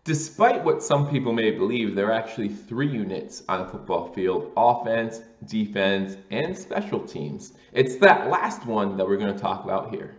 Despite what some people may believe, there are actually three units on a football field: offense, defense, and special teams. It's that last one that we're going to talk about here.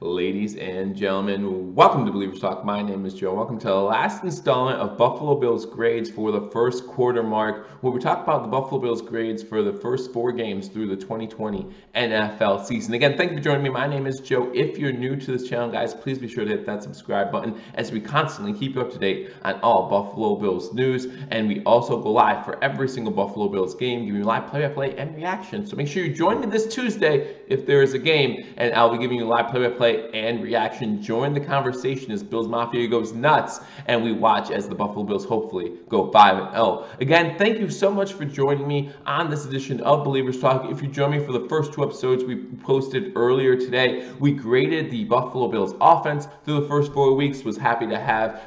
Ladies and gentlemen, welcome to Believers Talk. My name is Joe. Welcome to the last installment of Buffalo Bills grades for the first quarter mark, where we talk about the Buffalo Bills grades for the first 4 games through the 2020 NFL season. Again, thank you for joining me. My name is Joe. If you're new to this channel, guys, please be sure to hit that subscribe button as we constantly keep you up to date on all Buffalo Bills news. And we also go live for every single Buffalo Bills game, giving you live play-by-play and reaction. So make sure you join me this Tuesday if there is a game, and I'll be giving you live play-by-play and reaction. Join the conversation as Bills Mafia goes nuts and we watch as the Buffalo Bills hopefully go 5-0. Again, thank you so much for joining me on this edition of Believers Talk. If you join me for the first 2 episodes we posted earlier today, we graded the Buffalo Bills offense through the first 4 weeks. Was happy to have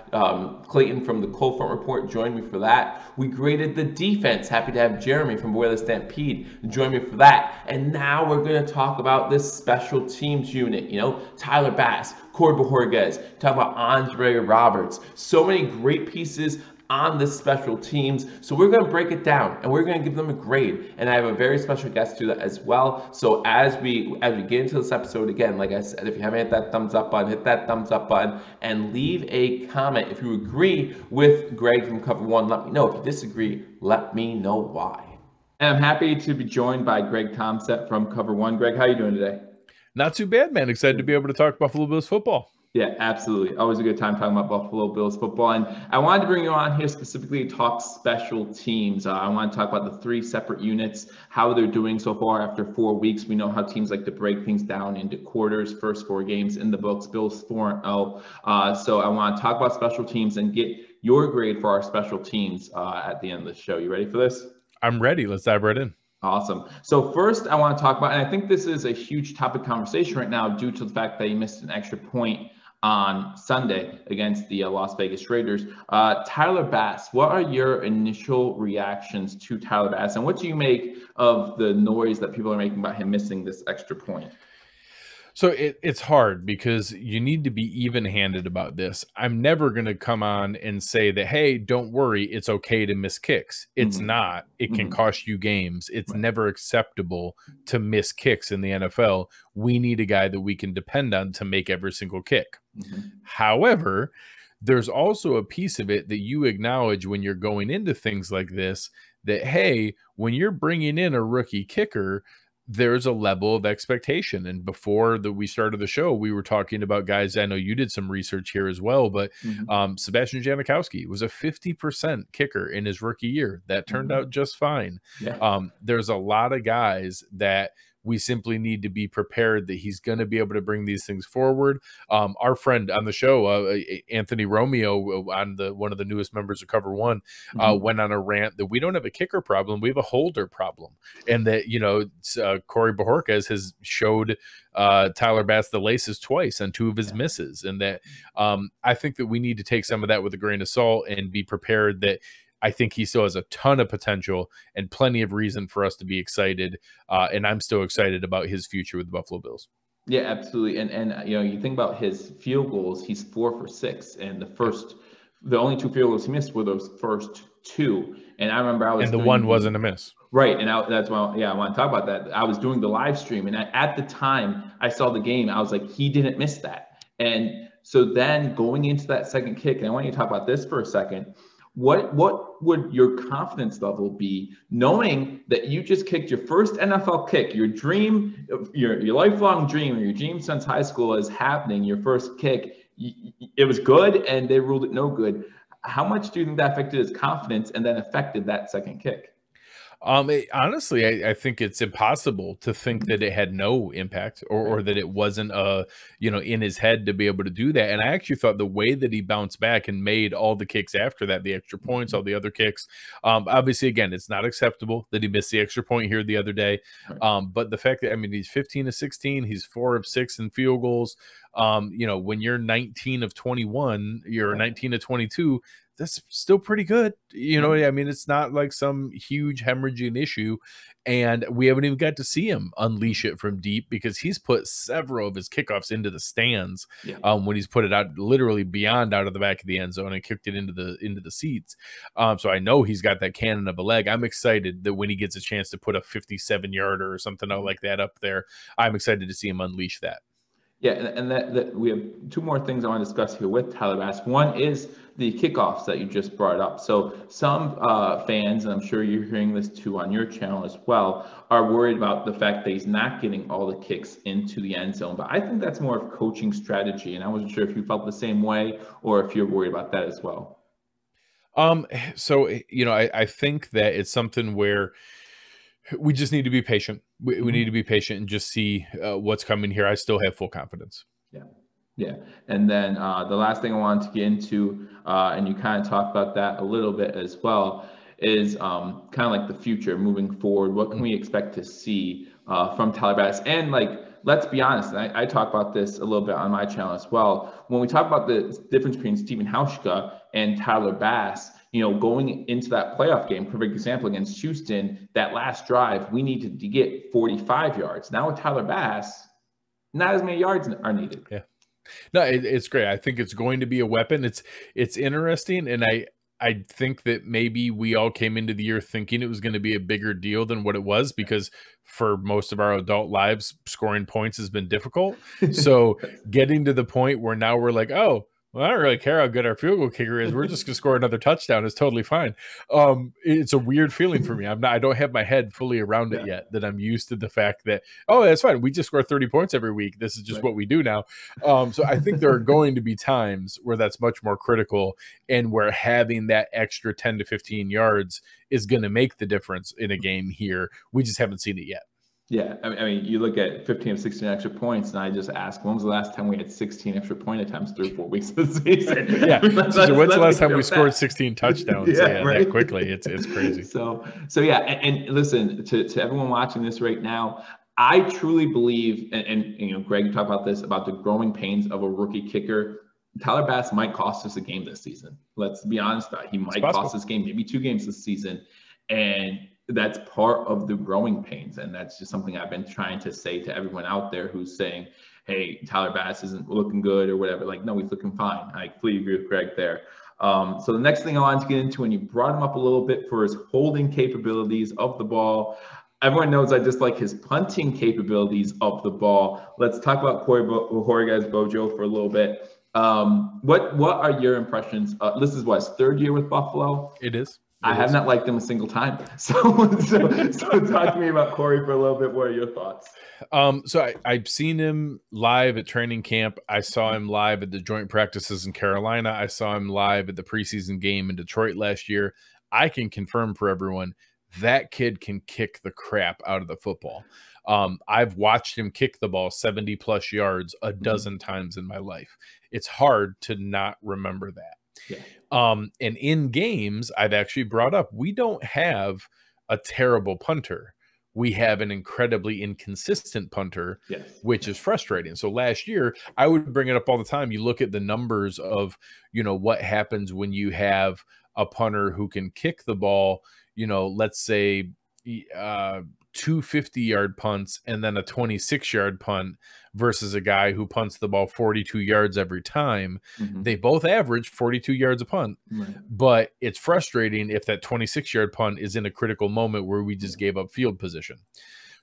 Clayton from the Cold Front Report join me for that. We graded the defense. Happy to have Jeremy from Beware the Stampede join me for that. And now we're going to talk about this special teams unit. Tyler Bass, Corey Bojorquez, talk about Andre Roberts. So many great pieces on this special teams. So we're going to break it down and we're going to give them a grade. And I have a very special guest to that as well. So as we get into this episode, again, like I said, if you haven't hit that thumbs up button, hit that thumbs up button and leave a comment. If you agree with Greg from Cover One, let me know. If you disagree, let me know why. And I'm happy to be joined by Greg Tompsett from Cover One. Greg, how are you doing today? Not too bad, man. Excited to be able to talk Buffalo Bills football. Yeah, absolutely. Always a good time talking about Buffalo Bills football. And I wanted to bring you on here specifically to talk special teams. I want to talk about the 3 separate units, how they're doing so far after 4 weeks. We know how teams like to break things down into quarters. First 4 games in the books, Bills 4-0. So I want to talk about special teams and get your grade for our special teams at the end of the show. You ready for this? I'm ready. Let's dive right in. Awesome. So first I want to talk about, and I think this is a huge topic conversation right now due to the fact that he missed an extra point on Sunday against the Las Vegas Raiders. Tyler Bass, what are your initial reactions to Tyler Bass, and what do you make of the noise that people are making about him missing this extra point? So it's hard because you need to be even-handed about this. I'm never going to come on and say that, hey, don't worry, it's okay to miss kicks. It's not. It can cost you games. It's never acceptable to miss kicks in the NFL. We need a guy that we can depend on to make every single kick. However, there's also a piece of it that you acknowledge when you're going into things like this, that, hey, when you're bringing in a rookie kicker, there's a level of expectation. And before we started the show, we were talking about guys. I know you did some research here as well, but Sebastian Janikowski was a 50% kicker in his rookie year. That turned out just fine. Yeah. There's a lot of guys that we simply need to be prepared that he's going to be able to bring these things forward. Our friend on the show, Anthony Romeo, on one of the newest members of Cover One, went on a rant that we don't have a kicker problem, we have a holder problem, and that Corey Bojorquez has showed Tyler Bass the laces twice on 2 of his misses, and that I think that we need to take some of that with a grain of salt and be prepared that I think he still has a ton of potential and plenty of reason for us to be excited. And I'm still excited about his future with the Buffalo Bills. Yeah, absolutely. And you think about his field goals, he's 4 for 6. And the only 2 field goals he missed were those first 2. And I remember and the one wasn't a miss. Right. And that's why, I want to talk about that. I was doing the live stream, and at the time I saw the game, I was like, he didn't miss that. And so then going into that second kick, and I want you to talk about this for a second. What would your confidence level be knowing that you just kicked your first NFL kick, your dream, your lifelong dream, or your dream since high school is happening, your first kick? It was good and they ruled it no good. How much do you think that affected his confidence and then affected that second kick? Honestly, I think it's impossible to think that it had no impact or that it wasn't, in his head to be able to do that. And I actually thought the way that he bounced back and made all the kicks after that, the extra points, all the other kicks, obviously, again, it's not acceptable that he missed the extra point here the other day. But the fact that, he's 15 of 16, he's 4 of 6 in field goals. When you're 19 of 21, you're 19 of 22, that's still pretty good. You know, I mean, it's not like some huge hemorrhaging issue. And we haven't even got to see him unleash it from deep because he's put several of his kickoffs into the stands when he's put it out literally beyond out of the back of the end zone and kicked it into the seats. So I know he's got that cannon of a leg. I'm excited that when he gets a chance to put a 57-yarder or something out like that up there, I'm excited to see him unleash that. Yeah, and that we have two more things I want to discuss here with Tyler Bass. One is the kickoffs that you just brought up. So some fans, and I'm sure you're hearing this too on your channel as well, are worried about the fact that he's not getting all the kicks into the end zone. But I think that's more of coaching strategy, and I wasn't sure if you felt the same way or if you're worried about that as well. So, you know, I think that it's something where we just need to be patient. We need to be patient and just see what's coming here. I still have full confidence. Yeah. Yeah. And then the last thing I wanted to get into, and you kind of talked about that a little bit as well, is kind of like the future moving forward. What can we expect to see from Tyler Bass? And like, let's be honest, and I talk about this a little bit on my channel as well. When we talk about the difference between Stephen Hauschka and Tyler Bass, you know, going into that playoff game, perfect example against Houston, that last drive, we needed to get 45 yards. Now with Tyler Bass, not as many yards are needed. Yeah. No, it's great. I think it's going to be a weapon. It's interesting. And I think that maybe we all came into the year thinking it was going to be a bigger deal than what it was, because for most of our adult lives, scoring points has been difficult. So getting to the point where now we're like, oh, well, I don't really care how good our field goal kicker is. We're just going to score another touchdown. It's totally fine. It's a weird feeling for me. I don't have my head fully around it yet, that I'm used to the fact that, oh, that's fine. We just score 30 points every week. This is just what we do now. So I think there are going to be times where that's much more critical, and where having that extra 10 to 15 yards is going to make the difference in a game here. We just haven't seen it yet. Yeah, I mean, you look at 15 of 16 extra points, and I just ask, when was the last time we had 16 extra point attempts through 4 weeks of the season? Yeah, when's the last time we scored 16 touchdowns? That quickly. It's crazy. So yeah, and listen to everyone watching this right now. I truly believe, and you know, Greg talked about this, about the growing pains of a rookie kicker. Tyler Bass might cost us a game this season. Let's be honest about it. He might cost us a game, maybe 2 games this season, and that's part of the growing pains. And that's just something I've been trying to say to everyone out there who's saying, hey, Tyler Bass isn't looking good or whatever. Like, no, he's looking fine. I completely agree with Greg there. So the next thing I wanted to get into, and you brought him up a little bit for his holding capabilities of the ball. Everyone knows I just like his punting capabilities of the ball. Let's talk about Corey Horiguez Bojo for a little bit. What are your impressions? This is what, his 3rd year with Buffalo? It is. I have not liked him a single time. So talk to me about Corey for a little bit. What are your thoughts? So I've seen him live at training camp. I saw him live at the joint practices in Carolina. I saw him live at the preseason game in Detroit last year. I can confirm for everyone that kid can kick the crap out of the football. I've watched him kick the ball 70 plus yards a dozen times in my life. It's hard to not remember that. Yeah. And in games, I've actually brought up, we don't have a terrible punter. We have an incredibly inconsistent punter, which is frustrating. So last year, I would bring it up all the time. You look at the numbers of, you know, what happens when you have a punter who can kick the ball, you know, let's say 2 50-yard punts and then a 26-yard punt versus a guy who punts the ball 42 yards every time. They both average 42 yards a punt, but it's frustrating if that 26-yard punt is in a critical moment where we just gave up field position.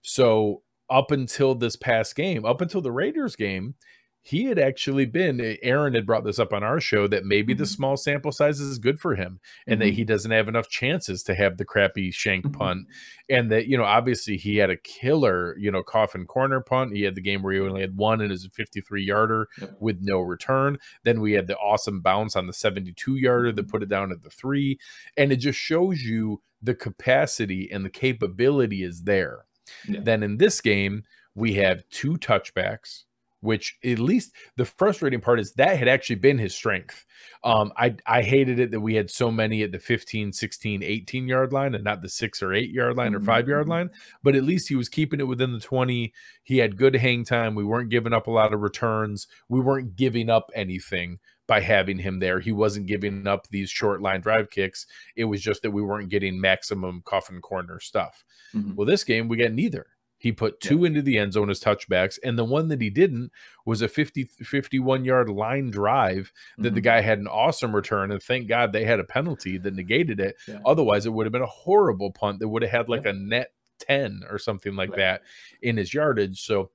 So up until this past game, up until the Raiders game, he had actually been, Aaron had brought this up on our show, that maybe the small sample size is good for him, and that he doesn't have enough chances to have the crappy shank punt. And that, you know, obviously he had a killer, you know, coffin corner punt. He had the game where he only had one and it was a 53-yarder with no return. Then we had the awesome bounce on the 72-yarder that put it down at the 3. And it just shows you the capacity and the capability is there. Then in this game, we have 2 touchbacks, which at least the frustrating part is that had actually been his strength. I hated it that we had so many at the 15, 16, 18-yard line and not the 6 or 8-yard line or 5-yard line, but at least he was keeping it within the 20. He had good hang time. We weren't giving up a lot of returns. We weren't giving up anything, by having him there. He wasn't giving up these short line drive kicks. It was just that we weren't getting maximum coffin corner stuff. Well, this game we got neither. He put 2 into the end zone as touchbacks, and the one that he didn't was a 51-yard line drive that the guy had an awesome return, and thank God they had a penalty that negated it. Otherwise, it would have been a horrible punt that would have had like a net 10 or something like that in his yardage. So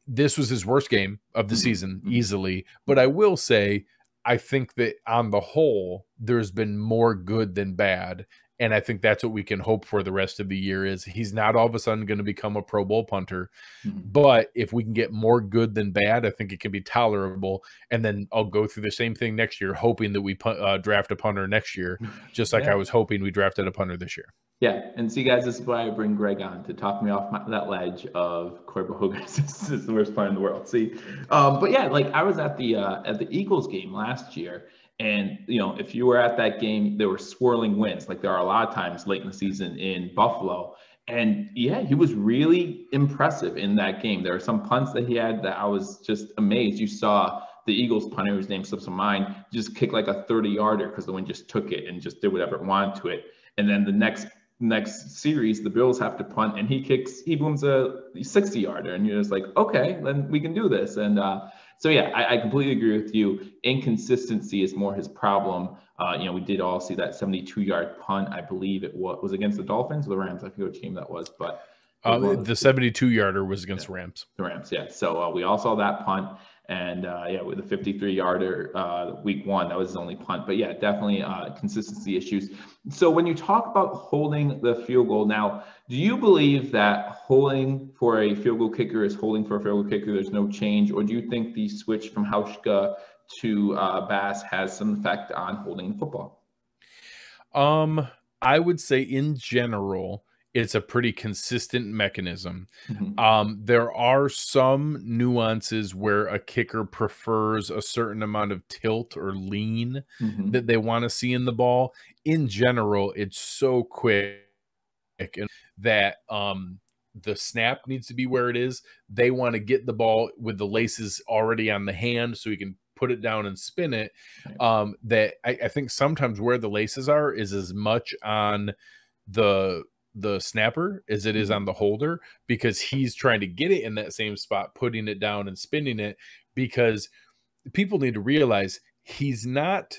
this was his worst game of the season easily. But I will say, I think that on the whole, there's been more good than bad. And I think that's what we can hope for the rest of the year is he's not all of a sudden going to become a Pro Bowl punter. But if we can get more good than bad, I think it can be tolerable. And then I'll go through the same thing next year, hoping that we draft a punter next year, just like I was hoping we drafted a punter this year. Yeah, and see, guys, this is why I bring Greg on to talk me off that ledge of Corey Bojo is the worst player in the world. See, but yeah, like I was at the Eagles game last year, and if you were at that game, there were swirling winds, like there are a lot of times late in the season in Buffalo. And yeah, he was really impressive in that game. There are some punts that he had that I was just amazed. You saw the Eagles punter, whose name slips my mind, just kick like a 30-yarder because the wind just took it and just did whatever it wanted to it. And then the next series, the Bills have to punt, and he booms a 60-yarder, and you're just like, okay, then we can do this. And so yeah, I completely agree with you. Inconsistency is more his problem. We did all see that 72-yard punt. I believe it was against the Dolphins or the Rams. I forget which game that was, but the 72-yarder was against the Rams. The Rams, yeah. So we all saw that punt. And with the 53-yarder week 1, that was his only punt. But yeah, definitely consistency issues. So when you talk about holding the field goal now, do you believe that holding for a field goal kicker is holding for a field goal kicker? There's no change, or do you think the switch from Hauschka to Bass has some effect on holding the football? I would say in general, it's a pretty consistent mechanism. There are some nuances where a kicker prefers a certain amount of tilt or lean that they want to see in the ball. In general, it's so quick that the snap needs to be where it is. They want to get the ball with the laces already on the hand so he can put it down and spin it. That I think sometimes where the laces are is as much on the snapper as it is on the holder, because he's trying to get it in that same spot, putting it down and spinning it, because people need to realize he's not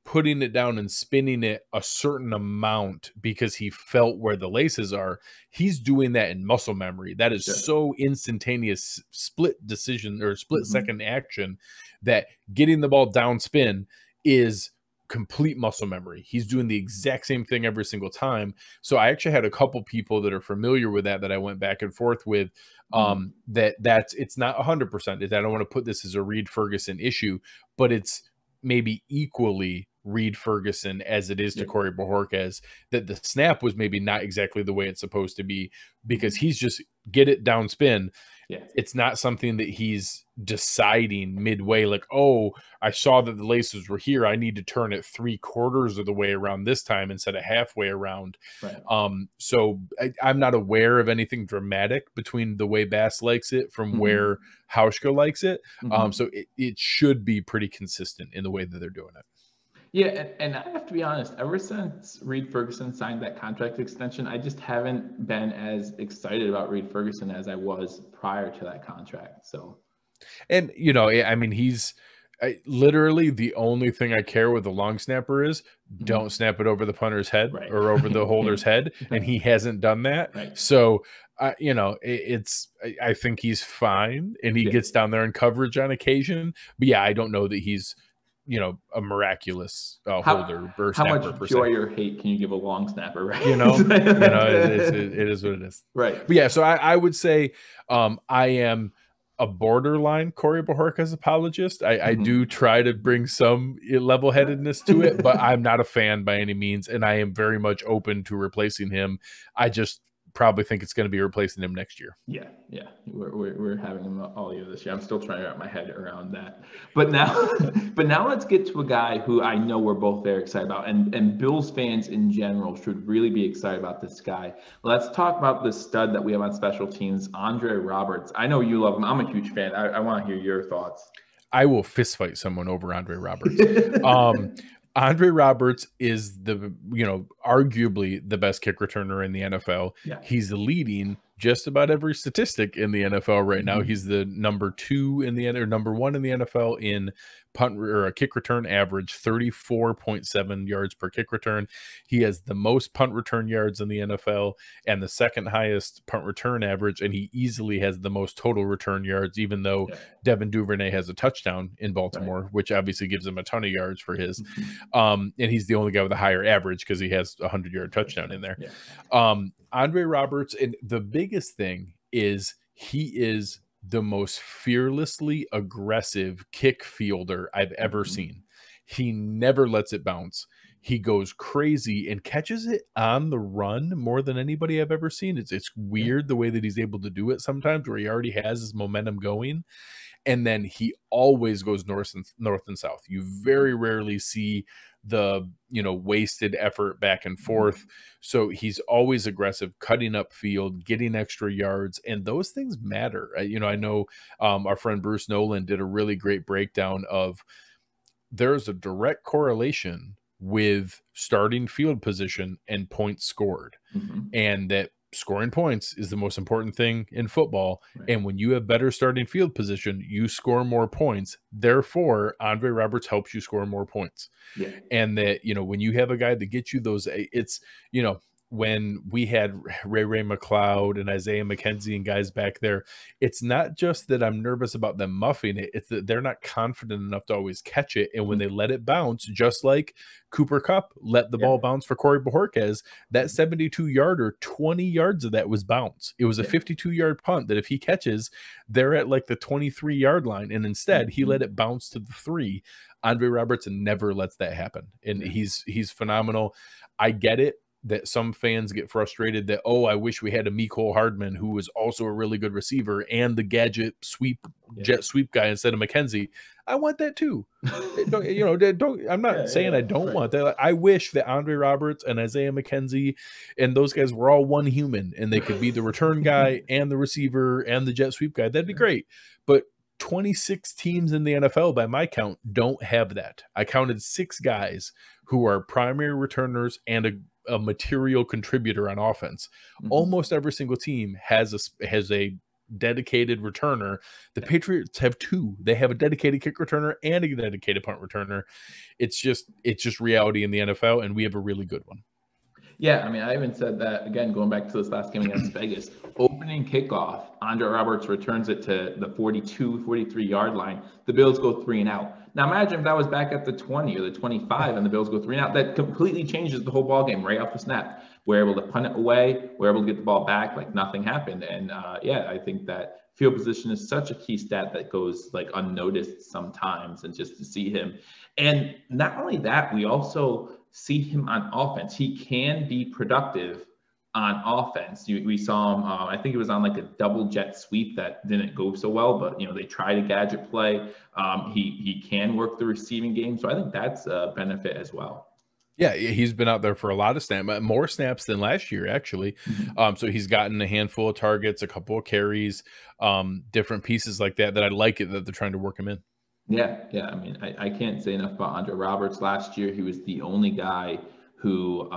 putting it down and spinning it a certain amount because he felt where the laces are. He's doing that in muscle memory. That is so instantaneous split decision or split second action that getting the ball down spin is complete muscle memory. He's doing the exact same thing every single time. So I actually had a couple people that are familiar with that I went back and forth with, that's it's not 100%. I don't want to put this as a Reed Ferguson issue, but it's maybe equally Reed Ferguson as it is to Corey Bojorquez, that the snap was maybe not exactly the way it's supposed to be, because he's just get it down spin. It's not something that he's deciding midway, like, oh, I saw that the laces were here, I need to turn it 3/4 of the way around this time instead of halfway around. So I'm not aware of anything dramatic between the way Bass likes it from where Hauschka likes it. So it should be pretty consistent in the way that they're doing it. Yeah, and I have to be honest, ever since Reed Ferguson signed that contract extension, I just haven't been as excited about Reed Ferguson as I was prior to that contract. So, and I mean, he's literally the only thing I care with the long snapper is don't snap it over the punter's head or over the holder's head, and he hasn't done that. So, I think he's fine, and he gets down there in coverage on occasion. But yeah, I don't know that he's a miraculous holder or snapper. How much joy or hate can you give a long snapper, right? It is what it is. Right. But yeah, so I would say I am a borderline Corey Bojorquez apologist. I do try to bring some level-headedness to it, but I'm not a fan by any means, and I am very much open to replacing him. I just probably think it's going to be replacing him next year. Yeah. We're having him all year this year. I'm still trying to wrap my head around that. But now let's get to a guy who I know we're both very excited about, and Bills fans in general should really be excited about this guy. Let's talk about the stud that we have on special teams, Andre Roberts. I know you love him. I'm a huge fan. I want to hear your thoughts. I will fist fight someone over Andre Roberts. Andre Roberts is arguably the best kick returner in the NFL. Yeah. He's leading just about every statistic in the NFL right now. He's the number one in the NFL in punt or a kick return average, 34.7 yards per kick return. He has the most punt return yards in the NFL and the second highest punt return average, and he easily has the most total return yards, even though Devin Duvernay has a touchdown in Baltimore, which obviously gives him a ton of yards for his. And he's the only guy with a higher average because he has a 100-yard touchdown in there. Andre Roberts, and the biggest thing is he is the most fearlessly aggressive kick fielder I've ever seen. He never lets it bounce. He goes crazy and catches it on the run more than anybody I've ever seen. It's weird the way that he's able to do it sometimes, where he already has his momentum going. And then he always goes north and south. You very rarely see the wasted effort back and forth. So he's always aggressive, cutting up field, getting extra yards, and those things matter. I know our friend Bruce Nolan did a really great breakdown of there's a direct correlation with starting field position and points scored, and that scoring points is the most important thing in football. And when you have better starting field position, you score more points. Therefore, Andre Roberts helps you score more points. And that, when you have a guy that gets you those, it's, when we had Ray McLeod and Isaiah McKenzie and guys back there, it's not just that I'm nervous about them muffing it. It's that they're not confident enough to always catch it. And when they let it bounce, just like Cooper Kupp let the ball bounce for Corey Bojorquez, that 72-yarder, 20 yards of that was bounce. It was a 52-yard punt that if he catches, they're at like the 23-yard line. And instead, he let it bounce to the 3. Andre Roberts never lets that happen. And he's phenomenal. I get it that some fans get frustrated that, I wish we had a Mecole Hardman who was also a really good receiver and the gadget jet sweep guy instead of McKenzie. I want that too. I'm not saying I don't want that. I wish that Andre Roberts and Isaiah McKenzie and those guys were all one human and they could be the return guy and the receiver and the jet sweep guy. That'd be great. But 26 teams in the NFL by my count don't have that. I counted 6 guys who are primary returners and a material contributor on offense. Almost every single team has a dedicated returner. The Patriots have 2. They have a dedicated kick returner and a dedicated punt returner. It's just reality in the NFL, and we have a really good one. Yeah, I mean, I even said that, again, going back to this last game against Vegas, opening kickoff, Andre Roberts returns it to the 42, 43-yard line. The Bills go 3 and out. Now, imagine if that was back at the 20 or the 25 and the Bills go 3 and out. That completely changes the whole ballgame right off the snap. We're able to punt it away. We're able to get the ball back like nothing happened. And, I think that field position is such a key stat that goes like unnoticed sometimes, and just to see him. And not only that, we also see him on offense. He can be productive on offense. We saw him, I think it was on like a double jet sweep that didn't go so well, but they tried a gadget play. He can work the receiving game. So I think that's a benefit as well. Yeah, he's been out there for a lot of snaps, more snaps than last year, actually. So he's gotten a handful of targets, a couple of carries, different pieces like that I like it that they're trying to work him in. Yeah. I mean, I can't say enough about Andre Roberts. Last year, he was the only guy who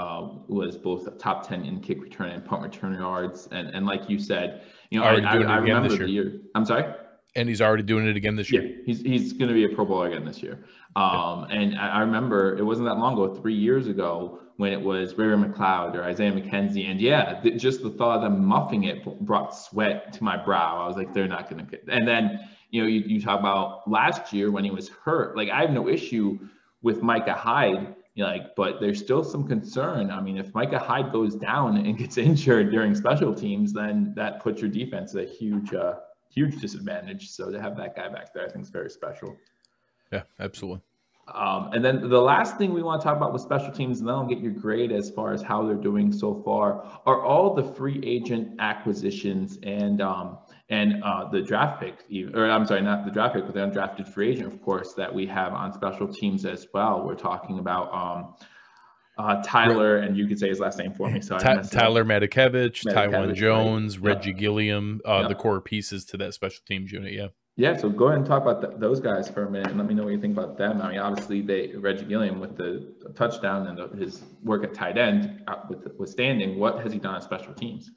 was both a top 10 in kick return and punt return yards. And like you said, I remember the year. I'm sorry? And he's already doing it again this year. Yeah, he's going to be a Pro Bowler again this year. And I remember it wasn't that long ago, 3 years ago, when it was Ray McLeod or Isaiah McKenzie. And just the thought of them muffing it brought sweat to my brow. I was like, they're not going to get. And then, you talk about last year when he was hurt. Like, I have no issue with Micah Hyde, but there's still some concern. I mean, if Micah Hyde goes down and gets injured during special teams, then that puts your defense at a huge disadvantage. So to have that guy back there, I think is very special. Yeah, absolutely. And then the last thing we want to talk about with special teams, and then I'll get your grade as far as how they're doing so far, are all the free agent acquisitions and the draft pick, or I'm sorry, not the draft pick, but the undrafted free agent, of course, that we have on special teams as well. We're talking about Tyler, and you could say his last name for me. So Tyler Matakevich, Taiwan Jones, Reggie Gilliam, the core pieces to that special teams unit. Yeah. Yeah, so go ahead and talk about those guys for a minute and let me know what you think about them. I mean, obviously, Reggie Gilliam with the touchdown and his work at tight end withstanding. What has he done on special teams?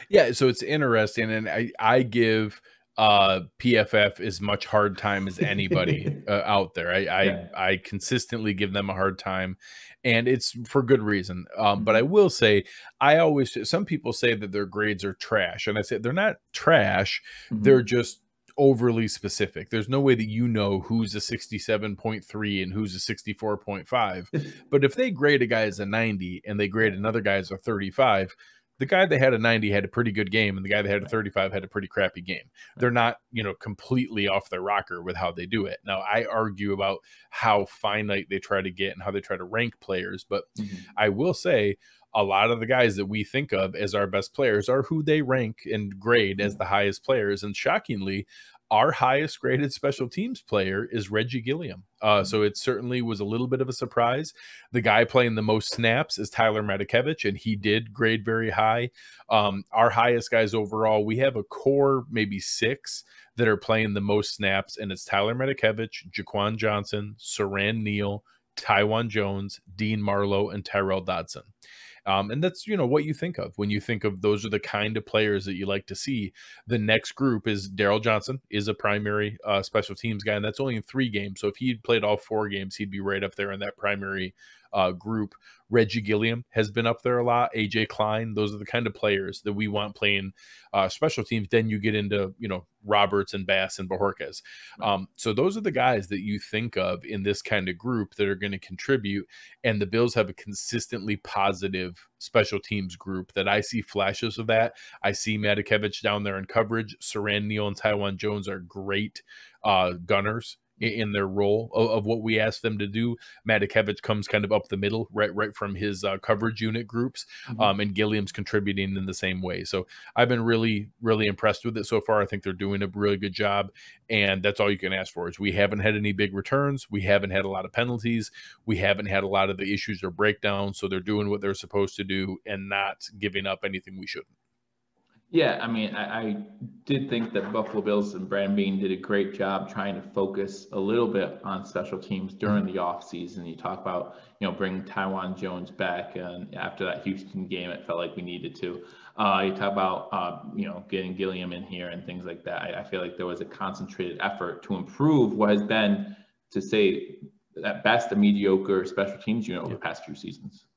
Yeah, so it's interesting, and I give PFF as much hard time as anybody out there. Yeah. I consistently give them a hard time, and it's for good reason. But I Mhm. will say, I always some people say that their grades are trash, and I say they're not trash. They're Mhm. just overly specific. There's no way that you know who's a 67.3 and who's a 64.5. But if they grade a guy as a 90 and they grade Yeah. another guy as a 35, the guy that had a 90 had a pretty good game, and the guy that had a Right. 35 had a pretty crappy game. They're Right. not, completely off their rocker with how they do it. Now, I argue about how finite they try to get and how they try to rank players, but Mhm. I will say a lot of the guys that we think of as our best players are who they rank and grade as Yeah. the highest players. And shockingly, our highest graded special teams player is Reggie Gilliam. So Mhm. it certainly was a little bit of a surprise. The guy playing the most snaps is Tyler Matakevich, and he did grade very high. Our highest guys overall, we have a core, maybe 6 that are playing the most snaps, and it's Tyler Matakevich, Jaquan Johnson, Saran Neal, Taiwan Jones, Dean Marlowe, and Tyrell Dodson. And that's what you think of when you think of those are the kind of players that you like to see. The next group is Daryl Johnson is a primary special teams guy, and that's only in 3 games. So if he had played all 4 games, he'd be right up there in that primary group. Reggie Gilliam has been up there a lot. AJ Klein, those are the kind of players that we want playing special teams. Then you get into Roberts and Bass and Bajorquez. Right. So those are the guys that you think of in this kind of group that are going to contribute. And the Bills have a consistently positive special teams group that I see flashes of that. I see Matakevich down there in coverage. Saran Neal and Taiwan Jones are great gunners in their role of what we ask them to do. Matakevich comes kind of up the middle, right from his coverage unit groups, Mhm. and Gilliam's contributing in the same way. So I've been really, really impressed with it so far. I think they're doing a really good job, and that's all you can ask for. Is we haven't had any big returns, we haven't had a lot of penalties, we haven't had a lot of the issues or breakdowns. So they're doing what they're supposed to do and not giving up anything we shouldn't. Yeah, I mean, I did think that Buffalo Bills and Brand Bean did a great job trying to focus a little bit on special teams Mhm. during the offseason. You talk about, bringing Taiwan Jones back, and after that Houston game, it felt like we needed to. You talk about, getting Gilliam in here and things like that. I feel like there was a concentrated effort to improve what has been, to say, at best, a mediocre special teams unit over Yeah. the past few seasons.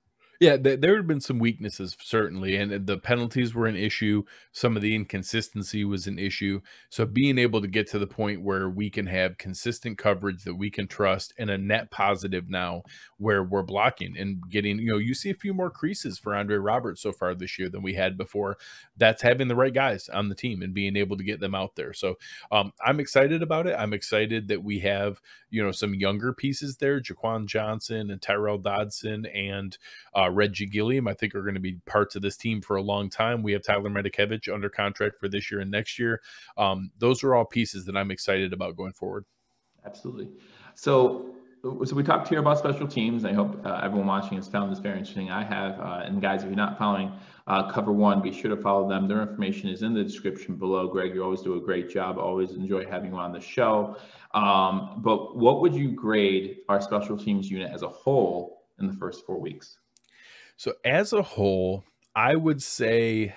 Yeah, there had been some weaknesses certainly, and the penalties were an issue. Some of the inconsistency was an issue. So being able to get to the point where we can have consistent coverage that we can trust, and a net positive now where we're blocking and getting, you see a few more creases for Andre Roberts so far this year than we had before. That's having the right guys on the team and being able to get them out there. So I'm excited about it. I'm excited that we have some younger pieces there, Jaquan Johnson and Tyrell Dodson and Reggie Gilliam, I think, are going to be parts of this team for a long time. We have Tyler Matakevich under contract for this year and next year. Those are all pieces that I'm excited about going forward. Absolutely. So we talked here about special teams. I hope everyone watching has found this very interesting. I have, and guys, if you're not following Cover One, be sure to follow them. Their information is in the description below. Greg, you always do a great job. Always enjoy having you on the show. But what would you grade our special teams unit as a whole in the first 4 weeks? So as a whole, I would say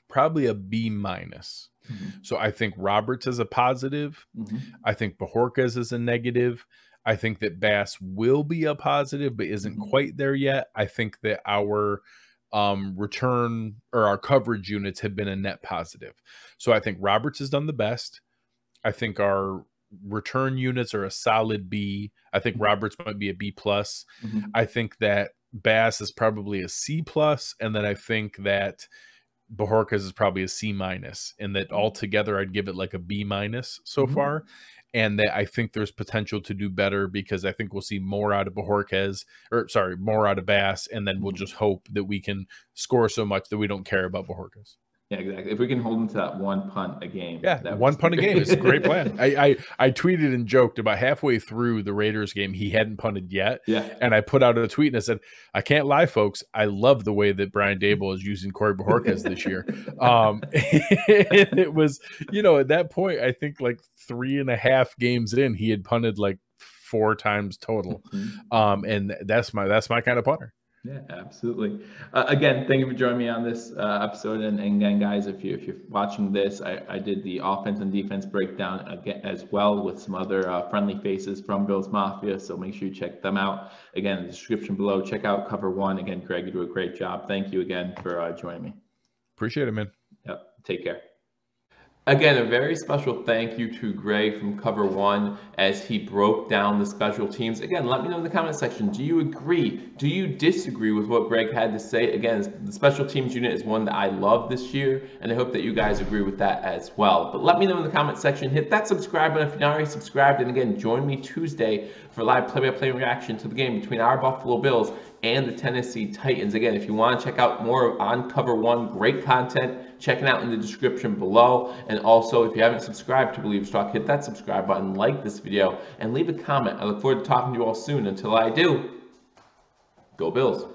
probably a B minus. Mm-hmm. So I think Roberts is a positive. Mm-hmm. I think Bajorquez is a negative. I think that Bass will be a positive, but isn't Mm-hmm. quite there yet. I think that our return or our coverage units have been a net positive. So I think Roberts has done the best. I think our return units are a solid B. I think Roberts might be a B plus. Mm-hmm. I think that Bass is probably a C plus, and then I think that Bajorquez is probably a C minus, and that altogether I'd give it like a B minus so Mm-hmm. far. And that I think there's potential to do better because I think we'll see more out of Bajorquez, or sorry, more out of Bass, and then we'll Mm-hmm. just hope that we can score so much that we don't care about Bajorquez. Yeah, exactly. If we can hold them to that one punt a game, Yeah, that would one just be punt a game is a great plan. great. I tweeted and joked about halfway through the Raiders game, he hadn't punted yet, Yeah. and I put out a tweet and I said, "I can't lie, folks. I love the way that Brian Daboll is using Corey Bojorquez this year." And it was, at that point, I think like 3.5 games in, he had punted like 4 times total, and that's my kind of punter. Yeah, absolutely. Again, thank you for joining me on this episode. And again, guys, if you're watching this, I did the offense and defense breakdown again as well with some other friendly faces from Bills Mafia. So make sure you check them out. Again, in the description below. Check out Cover One. Again, Greg, you do a great job. Thank you again for joining me. Appreciate it, man. Yep. Take care. Again, a very special thank you to Greg from Cover One as he broke down the special teams. Again, let me know in the comment section, do you agree? Do you disagree with what Greg had to say? Again, the special teams unit is one that I love this year, and I hope that you guys agree with that as well. But let me know in the comment section. Hit that subscribe button if you're not already subscribed. And again, join me Tuesday for live play-by-play reaction to the game between our Buffalo Bills and the Tennessee Titans. Again, if you want to check out more on Cover One, great content, check it out in the description below. And also, if you haven't subscribed to Billievers Talk, hit that subscribe button, like this video, and leave a comment. I look forward to talking to you all soon. Until I do, go Bills.